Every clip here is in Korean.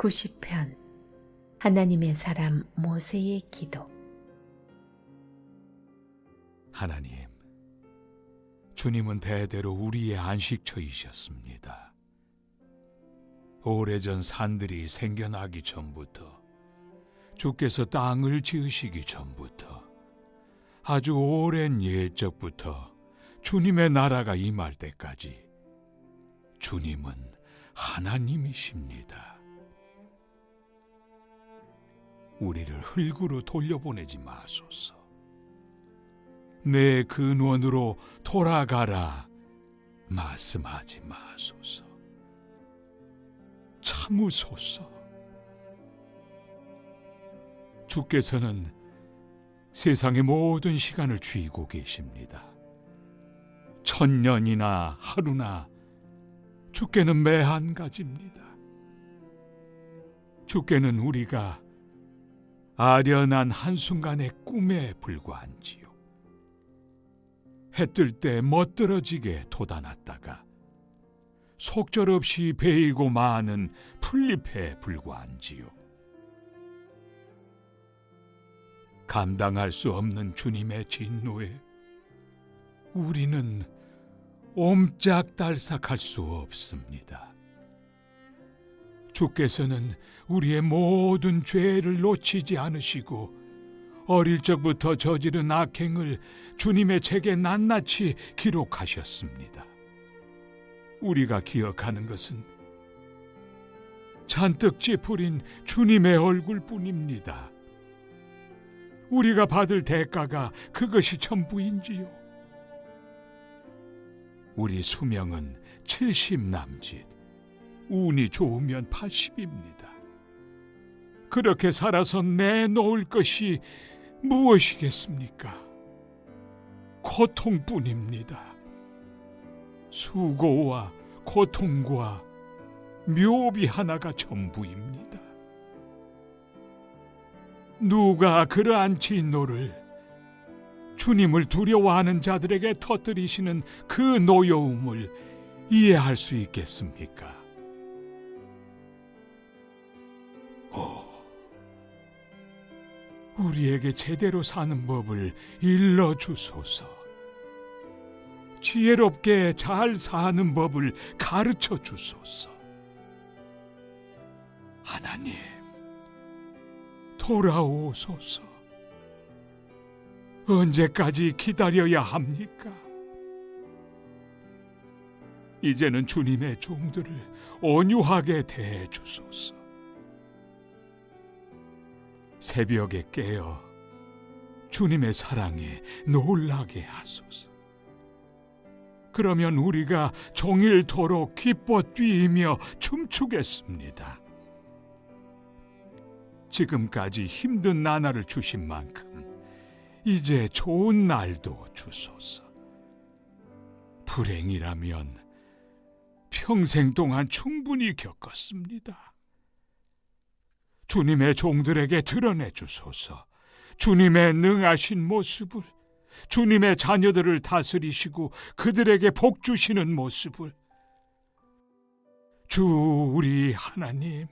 90편 하나님의 사람 모세의 기도. 하나님, 주님은 대대로 우리의 안식처이셨습니다. 오래전 산들이 생겨나기 전부터, 주께서 땅을 지으시기 전부터, 아주 오랜 옛적부터 주님의 나라가 임할 때까지 주님은 하나님이십니다. 우리를 흙으로 돌려보내지 마소서. 내 근원으로 돌아가라 말씀하지 마소서. 참으소서. 주께서는 세상의 모든 시간을 쥐고 계십니다. 1000년이나 하루나 주께는 매 한 가지입니다. 주께는 우리가 아련한 한순간의 꿈에 불과한지요. 해 뜰 때 멋들어지게 돋아났다가 속절없이 베이고 마는 풀잎에 불과한지요. 감당할 수 없는 주님의 진노에 우리는 옴짝달싹할 수 없습니다. 주께서는 우리의 모든 죄를 놓치지 않으시고 어릴 적부터 저지른 악행을 주님의 책에 낱낱이 기록하셨습니다. 우리가 기억하는 것은 잔뜩 찌푸린 주님의 얼굴뿐입니다. 우리가 받을 대가가 그것이 전부인지요. 우리 수명은 70 남짓, 운이 좋으면 80입니다. 그렇게 살아서 내놓을 것이 무엇이겠습니까? 고통뿐입니다. 수고와 고통과 묘비 하나가 전부입니다. 누가 그러한 진노를 주님을 두려워하는 자들에게 터뜨리시는 그 노여움을 이해할 수 있겠습니까? 우리에게 제대로 사는 법을 일러주소서. 지혜롭게 잘 사는 법을 가르쳐 주소서. 하나님, 돌아오소서. 언제까지 기다려야 합니까? 이제는 주님의 종들을 온유하게 대해 주소서. 새벽에 깨어 주님의 사랑에 놀라게 하소서. 그러면 우리가 종일토록 기뻐 뛰며 춤추겠습니다. 지금까지 힘든 나날을 주신 만큼 이제 좋은 날도 주소서. 불행이라면 평생 동안 충분히 겪었습니다. 주님의 종들에게 드러내 주소서. 주님의 능하신 모습을, 주님의 자녀들을 다스리시고 그들에게 복 주시는 모습을. 주 우리 하나님,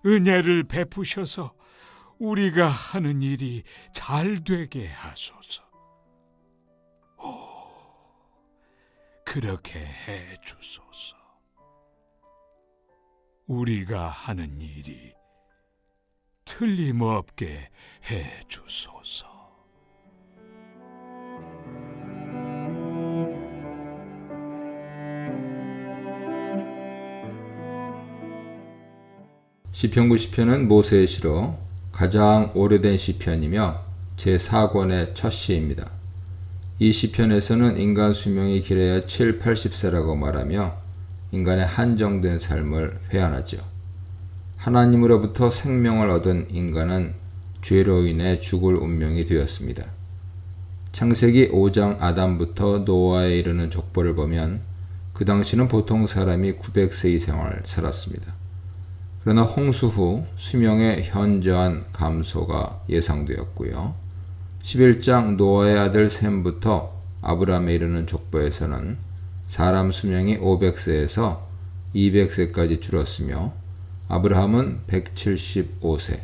은혜를 베푸셔서 우리가 하는 일이 잘 되게 하소서. 그렇게 해 주소서. 우리가 하는 일이 틀림없게 해 주소서. 시편 90편은 모세의 시로 가장 오래된 시편이며 제4권의 첫 시입니다. 이 시편에서는 인간 수명이 길어야 7, 80세라고 말하며 인간의 한정된 삶을 회한하죠. 하나님으로부터 생명을 얻은 인간은 죄로 인해 죽을 운명이 되었습니다. 창세기 5장 아담부터 노아에 이르는 족보를 보면 그 당시는 보통 사람이 900세 이상을 살았습니다. 그러나 홍수 후 수명의 현저한 감소가 예상되었고요. 11장 노아의 아들 셈부터 아브라함에 이르는 족보에서는 사람 수명이 500세에서 200세까지 줄었으며 아브라함은 175세,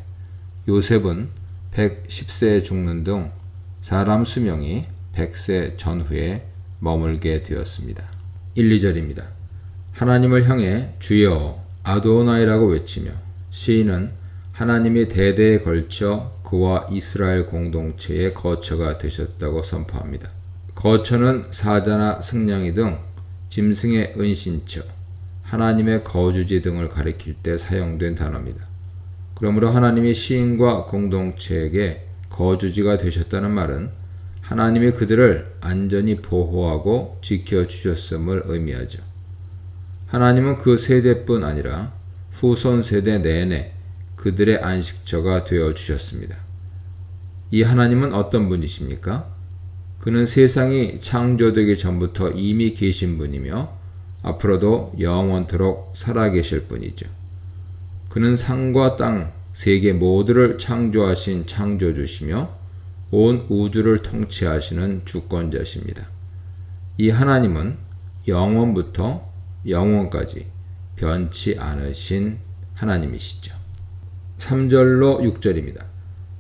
요셉은 110세에 죽는 등 사람 수명이 100세 전후에 머물게 되었습니다. 1, 2절입니다. 하나님을 향해 주여 아도나이라고 외치며 시인은 하나님이 대대에 걸쳐 그와 이스라엘 공동체의 거처가 되셨다고 선포합니다. 거처는 사자나 승냥이 등 짐승의 은신처, 하나님의 거주지 등을 가리킬 때 사용된 단어입니다. 그러므로 하나님이 시인과 공동체에게 거주지가 되셨다는 말은 하나님이 그들을 안전히 보호하고 지켜주셨음을 의미하죠. 하나님은 그 세대뿐 아니라 후손 세대 내내 그들의 안식처가 되어주셨습니다. 이 하나님은 어떤 분이십니까? 그는 세상이 창조되기 전부터 이미 계신 분이며 앞으로도 영원토록 살아계실 분이죠. 그는 산과 땅, 세계 모두를 창조하신 창조주시며 온 우주를 통치하시는 주권자십니다. 이 하나님은 영원부터 영원까지 변치 않으신 하나님이시죠. 3절로 6절입니다.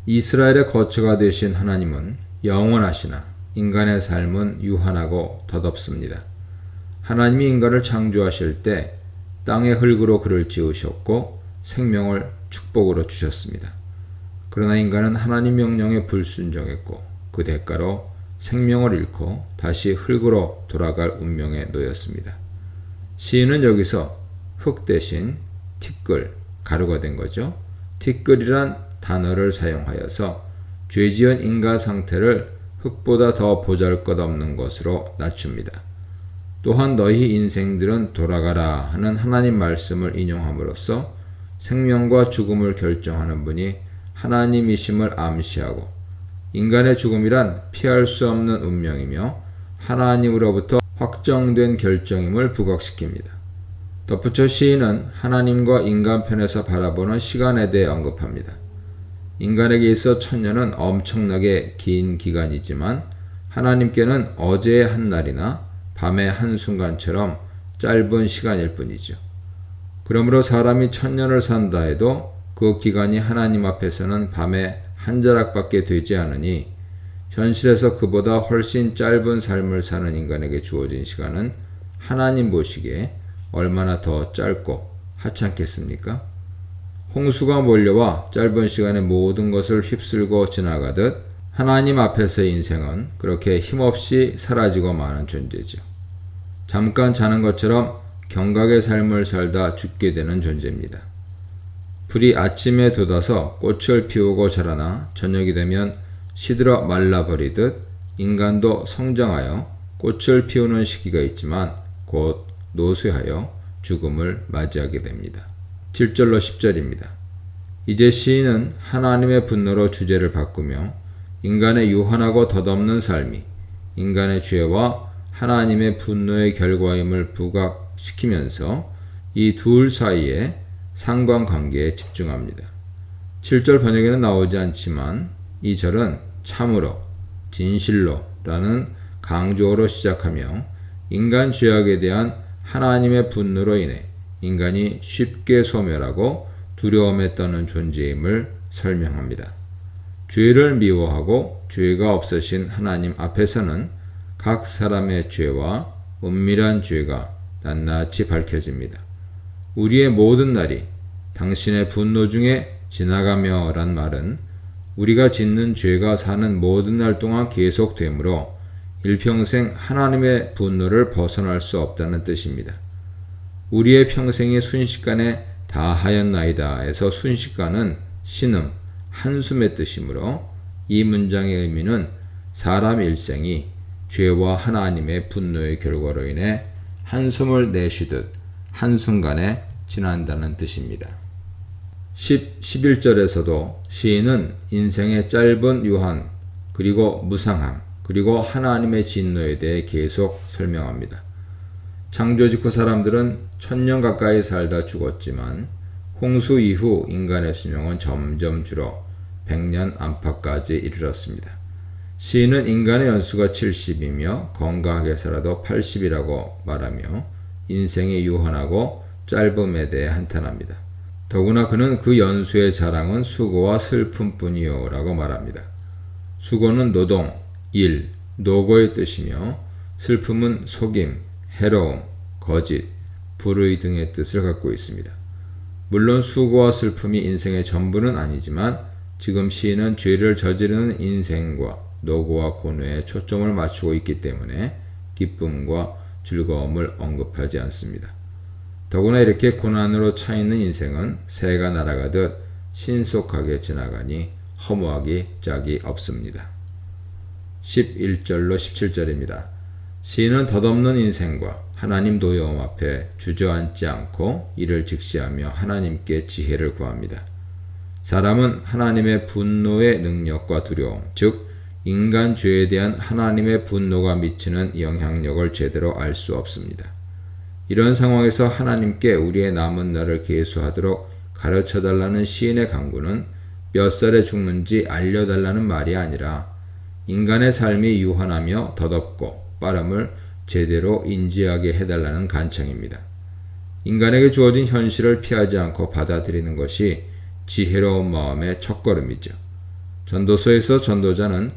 이스라엘의 거처가 되신 하나님은 영원하시나 인간의 삶은 유한하고 덧없습니다. 하나님이 인간을 창조하실 때 땅의 흙으로 그를 지으셨고 생명을 축복으로 주셨습니다. 그러나 인간은 하나님 명령에 불순종했고 그 대가로 생명을 잃고 다시 흙으로 돌아갈 운명에 놓였습니다. 시인은 여기서 흙 대신 티끌, 가루가 된 거죠. 티끌이란 단어를 사용하여서 죄지은 인간 상태를 흙보다 더 보잘것없는 것으로 낮춥니다. 또한 너희 인생들은 돌아가라 하는 하나님 말씀을 인용함으로써 생명과 죽음을 결정하는 분이 하나님이심을 암시하고 인간의 죽음이란 피할 수 없는 운명이며 하나님으로부터 확정된 결정임을 부각시킵니다. 덧붙여 시인은 하나님과 인간 편에서 바라보는 시간에 대해 언급합니다. 인간에게 있어 천년은 엄청나게 긴 기간이지만 하나님께는 어제의 한 날이나 밤의 한순간처럼 짧은 시간일 뿐이죠. 그러므로 사람이 천년을 산다 해도 그 기간이 하나님 앞에서는 밤의 한 자락밖에 되지 않으니 현실에서 그보다 훨씬 짧은 삶을 사는 인간에게 주어진 시간은 하나님 보시기에 얼마나 더 짧고 하찮겠습니까? 홍수가 몰려와 짧은 시간에 모든 것을 휩쓸고 지나가듯 하나님 앞에서의 인생은 그렇게 힘없이 사라지고 마는 존재죠. 잠깐 자는 것처럼 경각의 삶을 살다 죽게 되는 존재입니다. 불이 아침에 돋아서 꽃을 피우고 자라나 저녁이 되면 시들어 말라버리듯 인간도 성장하여 꽃을 피우는 시기가 있지만 곧 노쇠하여 죽음을 맞이하게 됩니다. 7절로 10절입니다. 이제 시인은 하나님의 분노로 주제를 바꾸며 인간의 유한하고 덧없는 삶이 인간의 죄와 하나님의 분노의 결과임을 부각시키면서 이 둘 사이의 상관관계에 집중합니다. 7절 번역에는 나오지 않지만 이 절은 참으로, 진실로 라는 강조어로 시작하며 인간 죄악에 대한 하나님의 분노로 인해 인간이 쉽게 소멸하고 두려움에 떠는 존재임을 설명합니다. 죄를 미워하고 죄가 없으신 하나님 앞에서는 각 사람의 죄와 은밀한 죄가 낱낱이 밝혀집니다. 우리의 모든 날이 당신의 분노 중에 지나가며 란 말은 우리가 짓는 죄가 사는 모든 날 동안 계속되므로 일평생 하나님의 분노를 벗어날 수 없다는 뜻입니다. 우리의 평생이 순식간에 다하였나이다에서 순식간은 신음, 한숨의 뜻이므로 이 문장의 의미는 사람 일생이 죄와 하나님의 분노의 결과로 인해 한숨을 내쉬듯 한순간에 지난다는 뜻입니다. 11절에서도 시인은 인생의 짧은 유한, 그리고 무상함, 그리고 하나님의 진노에 대해 계속 설명합니다. 창조 직후 사람들은 1000년 가까이 살다 죽었지만 홍수 이후 인간의 수명은 점점 줄어 100년 안팎까지 이르렀습니다. 시인은 인간의 연수가 70이며 건강하게 살아도 80이라고 말하며 인생의 유한하고 짧음에 대해 한탄합니다. 더구나 그는 그 연수의 자랑은 수고와 슬픔뿐이요 라고 말합니다. 수고는 노동, 일, 노고의 뜻이며 슬픔은 속임, 해로움, 거짓, 불의 등의 뜻을 갖고 있습니다. 물론 수고와 슬픔이 인생의 전부는 아니지만 지금 시인은 죄를 저지르는 인생과 노고와 고뇌에 초점을 맞추고 있기 때문에 기쁨과 즐거움을 언급하지 않습니다. 더구나 이렇게 고난으로 차 있는 인생은 새가 날아가듯 신속하게 지나가니 허무하기 짝이 없습니다. 11절로 17절입니다. 시인은 덧없는 인생과 하나님 도여움 앞에 주저앉지 않고 이를 직시하며 하나님께 지혜를 구합니다. 사람은 하나님의 분노의 능력과 두려움, 즉 인간 죄에 대한 하나님의 분노가 미치는 영향력을 제대로 알 수 없습니다. 이런 상황에서 하나님께 우리의 남은 날을 계수하도록 가르쳐달라는 시인의 간구는 몇 살에 죽는지 알려달라는 말이 아니라 인간의 삶이 유한하며 덧없고 빠름을 제대로 인지하게 해달라는 간청입니다. 인간에게 주어진 현실을 피하지 않고 받아들이는 것이 지혜로운 마음의 첫걸음이죠. 전도서에서 전도자는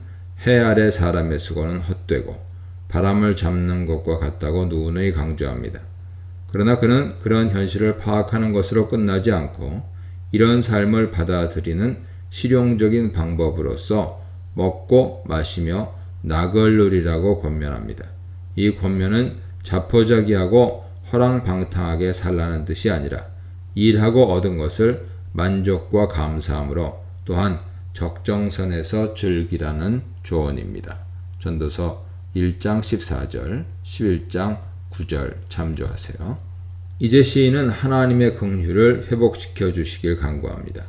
해 아래 사람의 수고는 헛되고 바람을 잡는 것과 같다고 누누이 강조합니다. 그러나 그는 그런 현실을 파악하는 것으로 끝나지 않고 이런 삶을 받아들이는 실용적인 방법으로서 먹고 마시며 낙을 누리라고 권면합니다. 이 권면은 자포자기하고 허랑방탕하게 살라는 뜻이 아니라 일하고 얻은 것을 만족과 감사함으로 또한 적정선에서 즐기라는 조언입니다. 전도서 1장 14절, 11장 9절 참조하세요. 이제 시인은 하나님의 긍휼을 회복시켜 주시길 간구합니다.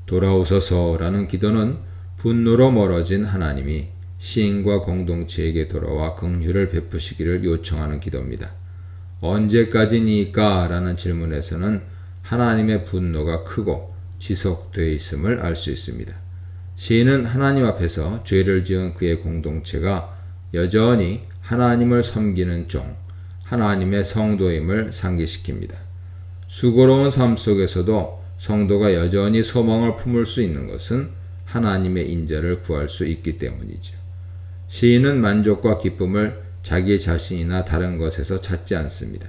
돌아오소서라는 기도는 분노로 멀어진 하나님이 시인과 공동체에게 돌아와 긍휼을 베푸시기를 요청하는 기도입니다. 언제까지니까? 라는 질문에서는 하나님의 분노가 크고 지속되어 있음을 알 수 있습니다. 시인은 하나님 앞에서 죄를 지은 그의 공동체가 여전히 하나님을 섬기는 종, 하나님의 성도임을 상기시킵니다. 수고로운 삶 속에서도 성도가 여전히 소망을 품을 수 있는 것은 하나님의 인자를 구할 수 있기 때문이죠. 시인은 만족과 기쁨을 자기 자신이나 다른 것에서 찾지 않습니다.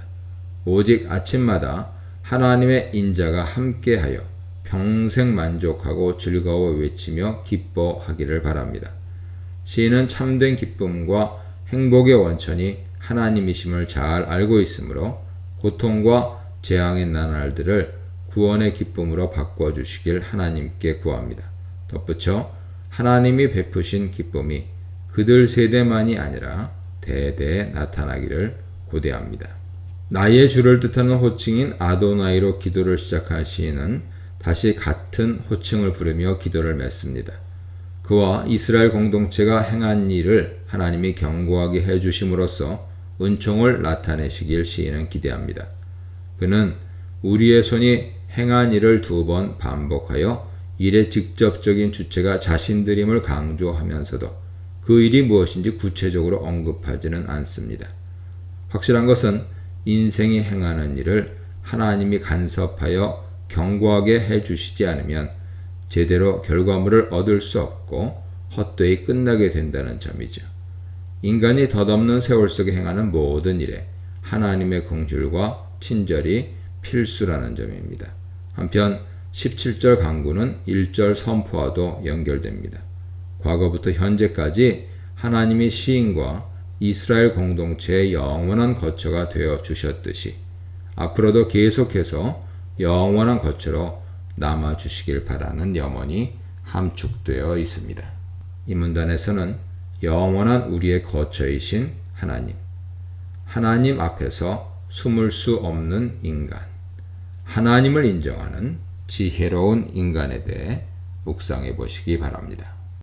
오직 아침마다 하나님의 인자가 함께하여 평생 만족하고 즐거워 외치며 기뻐하기를 바랍니다. 시인은 참된 기쁨과 행복의 원천이 하나님이심을 잘 알고 있으므로 고통과 재앙의 나날들을 구원의 기쁨으로 바꿔주시길 하나님께 구합니다. 덧붙여 하나님이 베푸신 기쁨이 그들 세대만이 아니라 대대에 나타나기를 고대합니다. 나의 주를 뜻하는 호칭인 아도나이로 기도를 시작한 시인은 다시 같은 호칭을 부르며 기도를 맺습니다. 그와 이스라엘 공동체가 행한 일을 하나님이 견고하게 해주심으로써 은총을 나타내시길 시인은 기대합니다. 그는 우리의 손이 행한 일을 2번 반복하여 일의 직접적인 주체가 자신들임을 강조하면서도 그 일이 무엇인지 구체적으로 언급하지는 않습니다. 확실한 것은 인생이 행하는 일을 하나님이 간섭하여 견고하게 해주시지 않으면 제대로 결과물을 얻을 수 없고 헛되이 끝나게 된다는 점이죠. 인간이 덧없는 세월 속에 행하는 모든 일에 하나님의 긍휼과 친절이 필수라는 점입니다. 한편 17절 강구는 1절 선포와도 연결됩니다. 과거부터 현재까지 하나님이 시인과 이스라엘 공동체의 영원한 거처가 되어 주셨듯이 앞으로도 계속해서 영원한 거처로 남아주시길 바라는 염원이 함축되어 있습니다. 이 문단에서는 영원한 우리의 거처이신 하나님 앞에서 숨을 수 없는 인간, 하나님을 인정하는 지혜로운 인간에 대해 묵상해 보시기 바랍니다.